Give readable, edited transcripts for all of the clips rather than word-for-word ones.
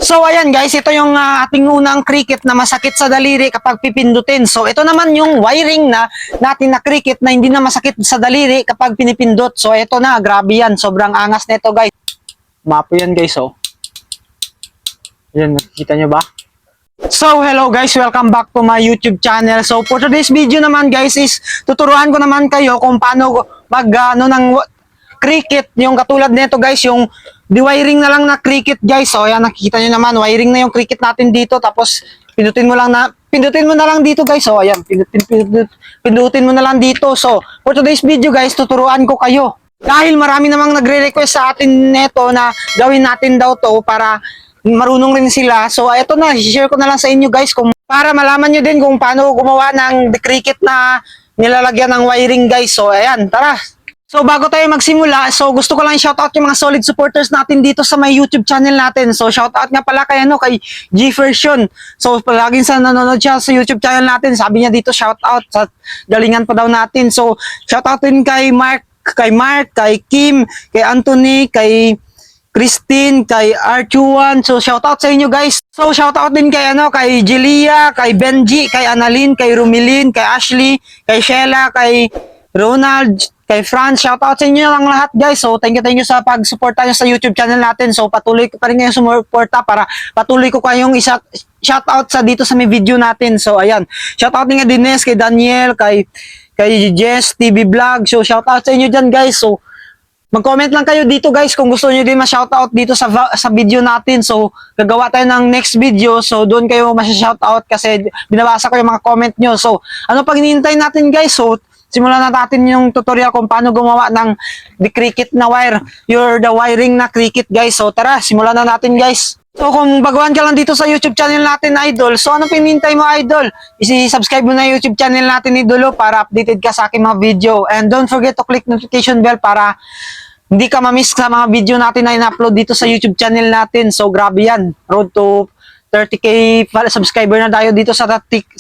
So ayan guys, ito yung ating unang cricket na masakit sa daliri kapag pipindutin. So ito naman yung wiring na natin na cricket na hindi na masakit sa daliri kapag pinipindot. So ito na, grabe yan. Sobrang angas nito guys. Mapo yan guys, oh. Yan, nakikita nyo ba? So hello guys, welcome back to my YouTube channel. So for today's video naman guys is tuturuan ko naman kayo kung paano mag ng cricket, yung katulad nito guys, yung di-wiring na lang na cricket guys. So ayan, nakikita nyo naman, wiring na yung cricket natin dito, tapos pindutin mo na lang dito guys. So ayan, pindutin mo na lang dito. So for today's video guys, tuturuan ko kayo. Dahil marami namang nagre-request sa atin neto na gawin natin daw to para marunong rin sila. So eto na, share ko na lang sa inyo guys kung para malaman nyo din kung paano gumawa ng cricket na nilalagyan ng wiring guys. So ayan, tara. So bago tayo magsimula, so gusto ko lang shoutout yung mga solid supporters natin dito sa my YouTube channel natin. So shoutout nga pala kay kay G-Version. So palaging sa nanonood siya sa YouTube channel natin, sabi niya dito shoutout sa galingan pa daw natin. So shoutout din kay Mark, kay Kim, kay Anthony, kay Christine, kay Archuan. So shoutout sa inyo guys. So shoutout din kay kay Jelia, kay Benji, kay Annalyn, kay Rumilin, kay Ashley, kay Sheila, kay Ronald, kay Franz. Shoutout sa inyo lang lahat guys. So thank you sa pag-suporta nyo sa YouTube channel natin. So patuloy ko pa rin kayong sumuporta para patuloy ko kayong shoutout sa dito sa may video natin. So ayan, shoutout din kay Dines, kay Daniel, kay Jess TV Vlog. So shoutout sa inyo dyan guys. So mag-comment lang kayo dito guys kung gusto niyo din ma-shoutout dito sa video natin. So gagawa tayo ng next video. So doon kayo ma-shoutout kasi binabasa ko yung mga comment nyo. So ano pag hinihintay natin guys? So simulan na natin yung tutorial kung paano gumawa ng the cricket na wire. The wiring na cricket guys. So tara, simulan na natin guys. So kung baguhan ka lang dito sa YouTube channel natin idol, so ano pinintay mo idol? I-subscribe mo na yung YouTube channel natin idol para updated ka sa aking mga video. And don't forget to click notification bell para hindi ka ma-miss sa mga video natin na in-upload dito sa YouTube channel natin. So grabe yan. Road to 30k subscriber na tayo dito sa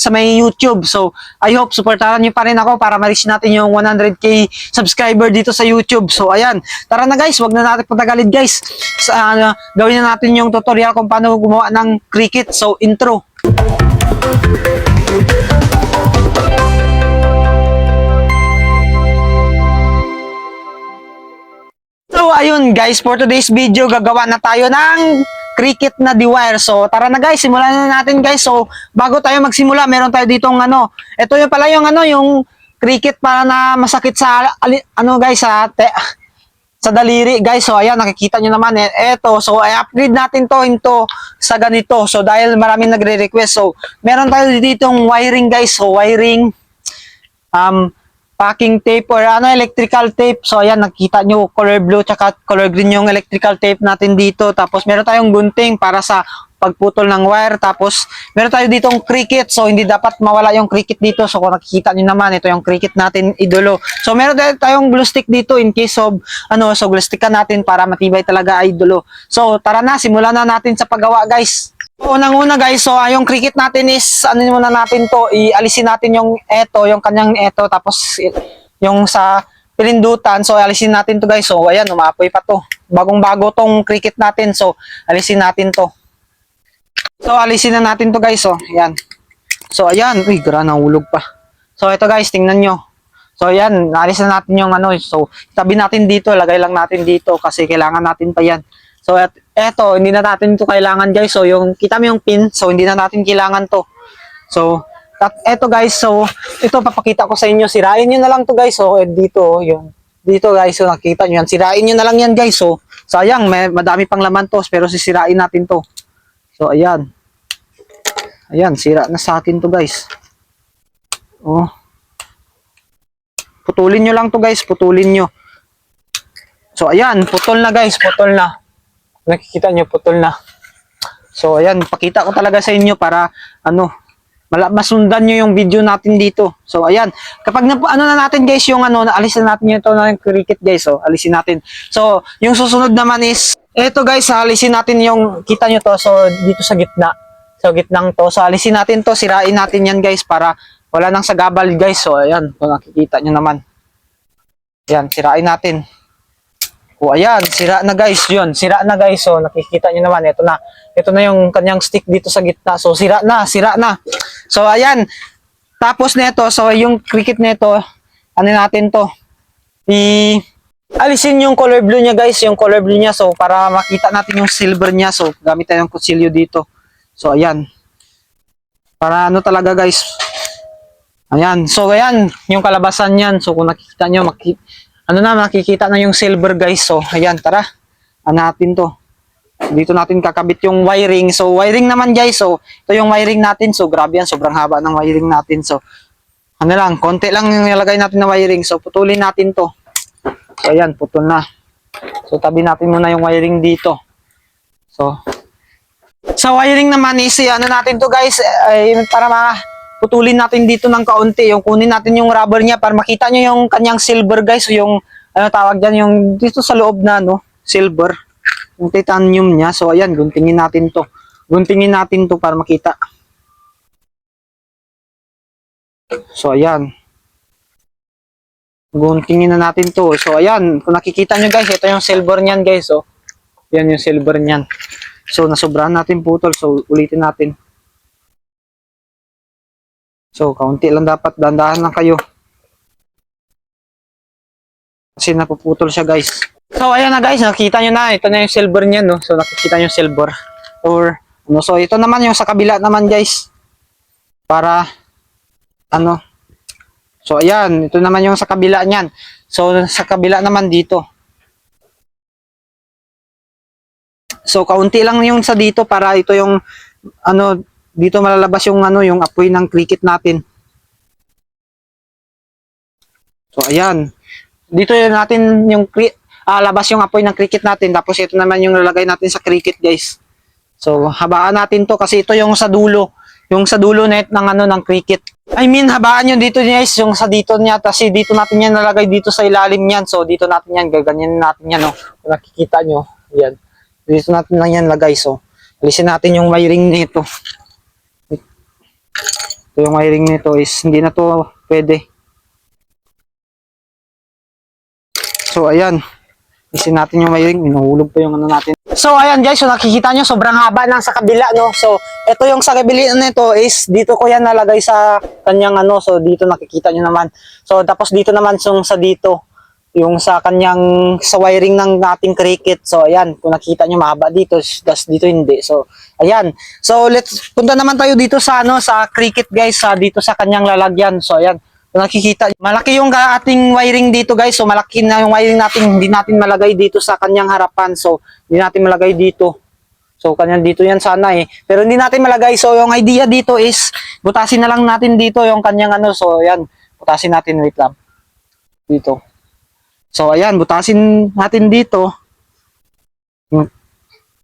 may YouTube. So I hope supportahan niyo pa rin ako para ma-reach natin yung 100k subscriber dito sa YouTube. So ayan, tara na guys, wag na natin patagalin guys. Gawin na natin yung tutorial kung paano gumawa ng cricket. So intro. So ayun guys, for today's video gagawa na tayo ng cricket na di-wire. So tara na guys, simulan na natin guys. So bago tayo magsimula, meron tayo ditong ito yung pala yung yung cricket para na masakit sa guys sa daliri guys. So ayan, nakikita nyo naman eto. So i-upgrade natin to into sa ganito. So dahil maraming nagre-request. So meron tayo ditong wiring guys. So wiring packing tape or electrical tape. So ayan, nakita nyo color blue tsaka color green yung electrical tape natin dito. Tapos meron tayong gunting para sa pagputol ng wire. Tapos meron tayo ditong cricket. So hindi dapat mawala yung cricket dito. So kung nakikita nyo naman, ito yung cricket natin idolo. So meron tayong glue stick dito in case of so glue stick natin para matibay talaga idolo. So tara na, simulan na natin sa paggawa guys. Unang-una guys, so yung cricket natin is muna natin to, ialisin natin yung yung kanyang tapos yung sa pilindutan. So alisin natin to guys. So ayan, umapoy pa to. Bagong-bago tong cricket natin. So alisin natin to. So alisin na natin to guys. So ayan. So ayan, uy, gra, nahulog pa. So ito guys, tingnan nyo. So ayan, naalis na natin yung so tabi natin dito, lagay lang natin dito kasi kailangan natin pa yan. So eto, hindi na natin ito kailangan guys. So yung kita mo yung pin, so hindi na natin kailangan to. So eto guys, so ito papakita ko sa inyo. Sirain niyo na lang to guys. So dito guys, so nakita niyo yan. Sirain niyo na lang yan guys. So sayang, madami pang laman to pero sisirain natin to. So ayan. Ayan, sira na sa akin to guys. Oh. Putulin niyo lang to guys, putulin niyo. So ayan, putol na guys, putol na. Nakikita nyo, putol na. So ayan, pakita ko talaga sa inyo para masundan nyo yung video natin dito. So ayan, kapag na natin guys yung alisin natin yung ito na yung cricket guys. So alisin natin. So yung susunod naman is eto guys, alisin natin yung, kita nyo to, so dito sa gitna. So gitnang to. So alisin natin to, sirain natin yan guys para wala nang sagabal guys. So ayan, kung nakikita nyo naman. Ayan, sirain natin. O ayan, sira na guys, yun. Sira na guys. So nakikita nyo naman, ito na. Ito na yung kanyang stick dito sa gitna. So sira na, sira na. So ayan. Tapos nito, so yung cricket nito, ano natin to? Alisin yung color blue niya guys, yung color blue niya. So para makita natin yung silver niya. So gamit tayo ng kutsilyo dito. So ayan. Para ano talaga guys. Ayan. So ayan, yung kalabasan niyan. So kung nakikita nyo, makikita na yung silver guys. So ayan, tara. Natin to. Dito natin kakabit yung wiring. So wiring naman guys. So ito yung wiring natin. So grabe yan, sobrang haba ng wiring natin. So ano lang, konti lang yung nilagay natin na wiring. So putulin natin to. So ayan, putol na. So tabi natin muna yung wiring dito. So sa wiring naman is ano natin to guys, para putulin natin dito ng kaunti. Yung kunin natin yung rubber niya para makita nyo yung kanyang silver guys. Yung ano tawag dyan, yung dito sa loob na no, silver. Yung titanium niya. So ayan, guntingin natin to. Guntingin natin to para makita. So ayan. Guntingin na natin to. So ayan, kung nakikita nyo guys, ito yung silver niyan guys. So yan yung silver niyan. So nasobrahan natin putol. So ulitin natin. So kaunti lang dapat, dandahan lang kayo. Kasi napuputol siya guys. So ayan na guys, nakita nyo na. Ito na yung silver niyan no. So nakikita nyo silver. Or ano, so ito naman yung sa kabila naman guys. Para ano. So ayan, ito naman yung sa kabila niyan. So sa kabila naman dito. So kaunti lang yung sa dito para ito yung ano, dito malalabas yung ano, yung apoy ng cricket natin. So ayan. Dito yun natin yung labas yung apoy ng cricket natin. Tapos ito naman yung lalagay natin sa cricket guys. So habaan natin to kasi ito yung sa dulo. Yung sa dulo net ng ano ng cricket. I mean habaan yun dito guys, yung sa dito niya. Kasi dito natin yan nalagay dito sa ilalim niyan. So dito natin yan, gaganyan natin yan. No? Kung nakikita nyo, yan. Dito natin lang yan lagay. So alisin natin yung wiring nito. Ito yung wiring nito is hindi na to pwede. So ayan, isin natin yung wiring, inuhulog pa yung ano natin. So ayan guys, so nakikita nyo sobrang haba ng sa kabila no. So ito yung sa kabila nito is dito ko yan nalagay sa kanyang ano. So dito nakikita nyo naman. So tapos dito naman yung sa dito, yung sa kanyang sa wiring ng ating cricket. So ayan, kung nakita nyo mahaba dito, tas dito hindi. So ayan. So let's punta naman tayo dito sa ano sa cricket guys, sa dito sa kanyang lalagyan. So ayan. Kung nakikita, malaki yung ating wiring dito guys. So malaki na yung wiring natin, hindi natin malagay dito sa kanyang harapan. So hindi natin malagay dito. So kanyang dito yan sana eh. Pero hindi natin malagay. So yung idea dito is butasin na lang natin dito yung kanyang ano. So ayan, butasin natin, wait lang. Dito. So ayan, butasin natin dito.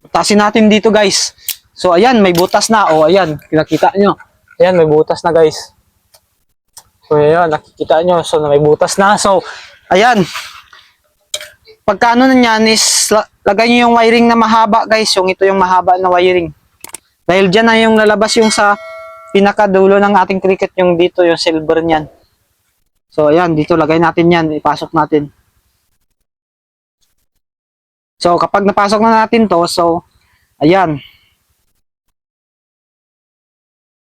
Butasin natin dito guys. So ayan, may butas na. O ayan, kinakita nyo. Ayan, may butas na guys. So ayan, nakikita nyo. So may butas na. So ayan. Pagka ano na yan is lagay nyo yung wiring na mahaba guys. Yung ito yung mahaba na wiring. Dahil dyan na yung lalabas yung sa pinakadulo ng ating cricket. Yung dito yung silver nyan. So ayan, dito lagay natin yan. Ipasok natin. So kapag napasok na natin to, so ayan.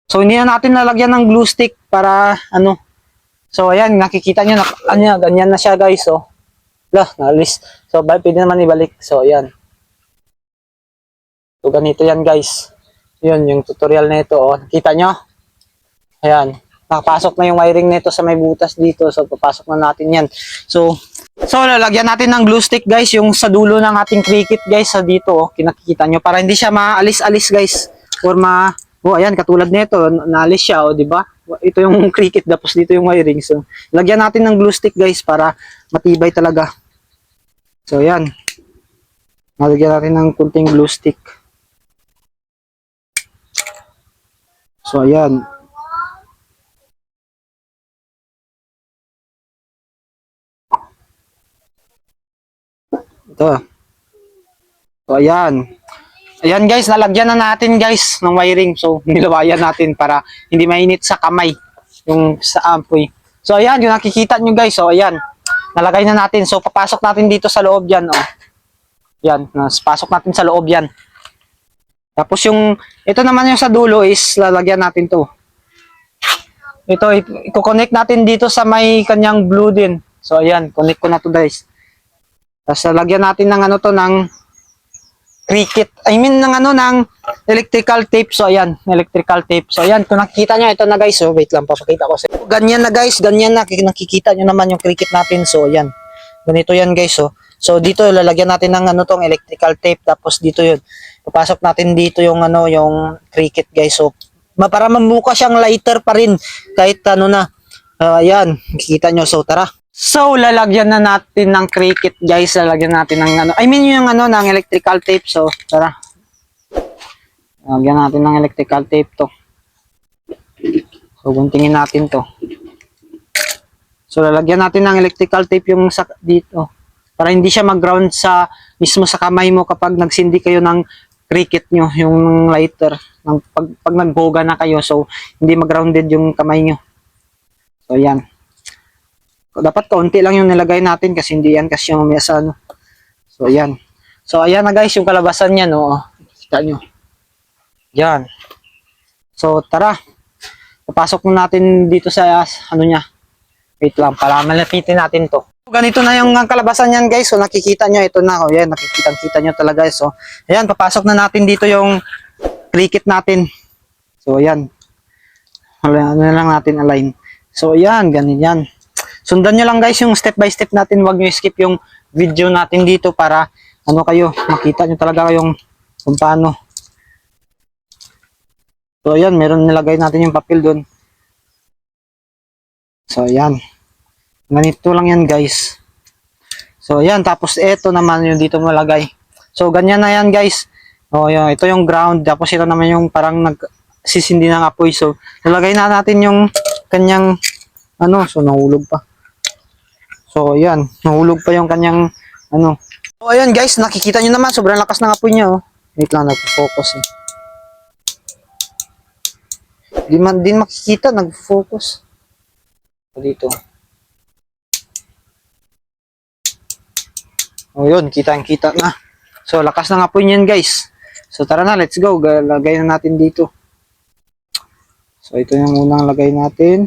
So hindi na natin lalagyan ng glue stick para ano. So ayan, nakikita nyo, ganyan na siya guys. So, naalis. So pwede naman ibalik. So ayan. So ganito yan guys. Yun, yung tutorial na ito. Oh. Nakita nyo? Ayan. Nakapasok na yung wiring nito sa may butas dito. So papasok na natin yan. So lalagyan natin ng glue stick guys. Yung sa dulo ng ating cricket guys. Sa dito, oh, kinakikita nyo. Para hindi siya maalis-alis guys. Or oh, ayan, katulad nito, naalis siya, oh, di ba? Ito yung cricket, tapos dito yung wiring. So, lagyan natin ng glue stick, guys, para matibay talaga. So, ayan. Lagyan natin ng kunting glue stick. So, ayan. Ito. So, ayan. Ayan guys, nalagyan na natin guys ng wiring. So, nilawayan natin para hindi mainit sa kamay yung sa apoy. So, ayan, yung nakikita nyo guys. So, ayan, nalagay na natin. So, papasok natin dito sa loob yan. Oh. Yan, pasok natin sa loob yan. Tapos ito naman yung sa dulo is lalagyan natin to. Ito, i-connect natin dito sa may kanyang blue din. So, ayan, connect ko na to guys. Tapos lalagyan natin ng ano to, ng cricket. Ng electrical tape. So, ayan, electrical tape. So, ayan, kung nakikita nyo, ito na guys. So, wait lang, papakita ko. Ganyan na guys, ganyan na. Nakikita nyo naman yung cricket natin. So, ayan. Ganito yan guys. So, dito, lalagyan natin ng tong electrical tape. Tapos, dito yun. Papasok natin dito yung yung cricket guys. So, para mamuka siyang lighter pa rin. Kahit ayan, nakikita nyo. So, tara. So, lalagyan na natin ng cricket, guys. Lalagyan natin ng yung ng electrical tape. So, tara. Lalagyan natin ng electrical tape to. So, guntingin natin to. So, lalagyan natin ng electrical tape yung dito. Para hindi siya mag-ground mismo sa kamay mo kapag nagsindi kayo ng cricket nyo, yung lighter. Pag nagboga na kayo. So, hindi mag-grounded yung kamay nyo. So, yan. Dapat kaunti lang yung nilagay natin kasi hindi yan kasi yung umiyasa So ayan. So ayan na guys yung kalabasan niya no. Kita nyo. Yan. So tara. Papasok natin dito sa niya. Wait lang para malapitin natin to. Ganito na yung kalabasan niyan guys. So nakikita nyo ito na. Ayan nakikita nyo talaga. So ayan papasok na natin dito yung cricket natin. So ayan. Ano lang natin align. So ayan ganyan yan. Sundan nyo lang guys yung step by step natin. Huwag nyo skip yung video natin dito para kayo, makita nyo talaga kung paano. So ayan, meron nilagay natin yung papel dun. So ayan. Ganito lang yan guys. So ayan, tapos ito naman yung dito malagay. So ganyan na yan guys. O yun, ito yung ground. Tapos ito naman yung parang nagsisindi ng apoy. So nilagay na natin yung kanyang so nahulog pa. So, ayan. Nahulog pa yung kanyang, So, ayan guys. Nakikita nyo naman. Sobrang lakas ng apoy niya, oh. Wait lang, nag-focus, eh. Di makikita, nag-focus. Dito. Oh, yun. Kita na. So, lakas ng apoy niyan, guys. So, tara na. Let's go. Lagay na natin dito. So, ito yung unang lagay natin.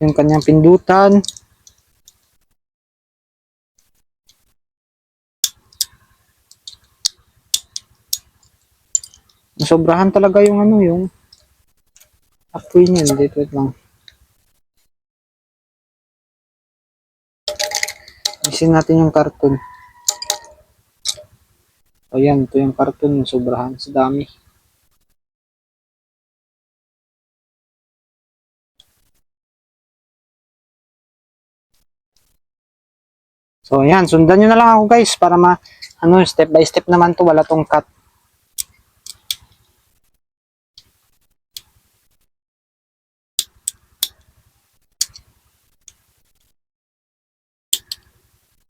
Yung kanyang pindutan. Sobrahan talaga yung yung apoy niya. Dito lang. Isin natin yung karton. So, yan. Ito yung karton. Sobrahan. Sa dami. So, ayan. Sundan nyo na lang ako guys para step by step naman to. Wala tong cut.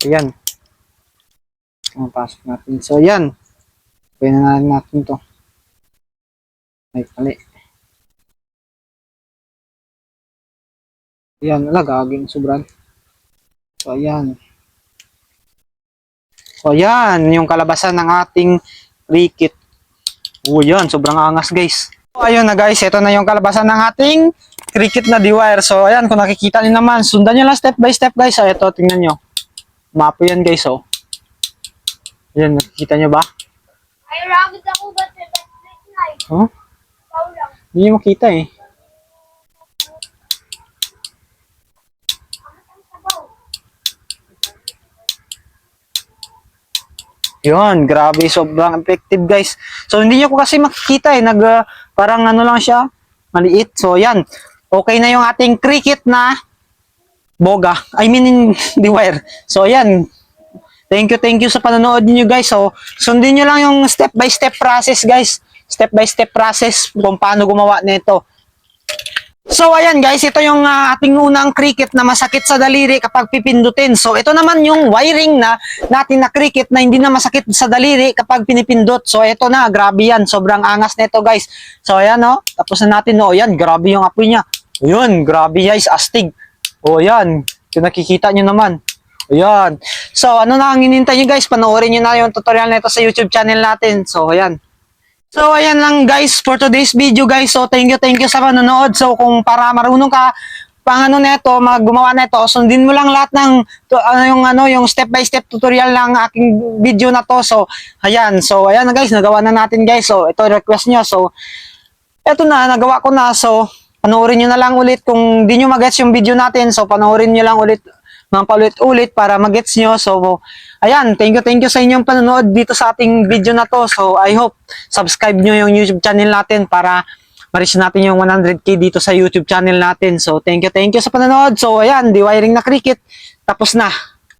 Ayan. Pasok natin. So, ayan. Pwede na natin to. Ay, pali. Ayan. Gaging sobrang. So, ayan. So, ayan. Yung kalabasan ng ating cricket. O, yan. Sobrang angas, guys. So, ayun na, guys. Ito na yung kalabasan ng ating cricket na D-wire. So, ayan. Kung nakikita niyo naman, sundan nyo lang step by step, guys. So, ito, tingnan nyo. Mapo yan guys, oh. Yan, nakikita nyo ba? Ay, rabbit ako ba sa Netflix na eh? Huh? Ikaw lang. Hindi nyo makita eh. Yun, grabe, sobrang effective guys. So, hindi nyo ko kasi makikita eh. Parang lang siya, maliit. So, yan. Okay na yung ating cricket na boga. I mean, in the wire. So, ayan. Thank you sa panonood niyo guys. So, sundin nyo lang yung step by step process guys. Step by step process kung paano gumawa nito. So, ayan guys. Ito yung ating unang cricket na masakit sa daliri kapag pipindutin. So, ito naman yung wiring natin na cricket na hindi na masakit sa daliri kapag pinipindot. So, ito na. Grabe yan. Sobrang angas nito guys. So, ayan o. Tapos na natin. O, ayan. Grabe yung apoy niya. Ayun. Grabe guys. Astig. O, yan. Ito nakikita nyo naman. Ayan. So, ano na ang hinintay nyo guys? Panoorin nyo na yung tutorial na ito sa YouTube channel natin. So, ayan. So, ayan lang guys for today's video guys. So, thank you sa panonood. So, kung para marunong ka pang ano neto, gumawa neto, sundin mo lang lahat ng yung step by step tutorial ng aking video na to. So, ayan. So, ayan na guys, nagawa na natin guys. So, ito request nyo. So, eto na, nagawa ko na. So, panoorin nyo na lang ulit kung di nyo magets yung video natin. So, panoorin nyo lang ulit mga paulit-ulit para magets nyo. So, ayan, thank you sa inyong panonood dito sa ating video na to. So, I hope subscribe nyo yung YouTube channel natin para ma-reach natin yung 100k dito sa YouTube channel natin. So, thank you sa panonood. So, ayan, dewiring na cricket. Tapos na.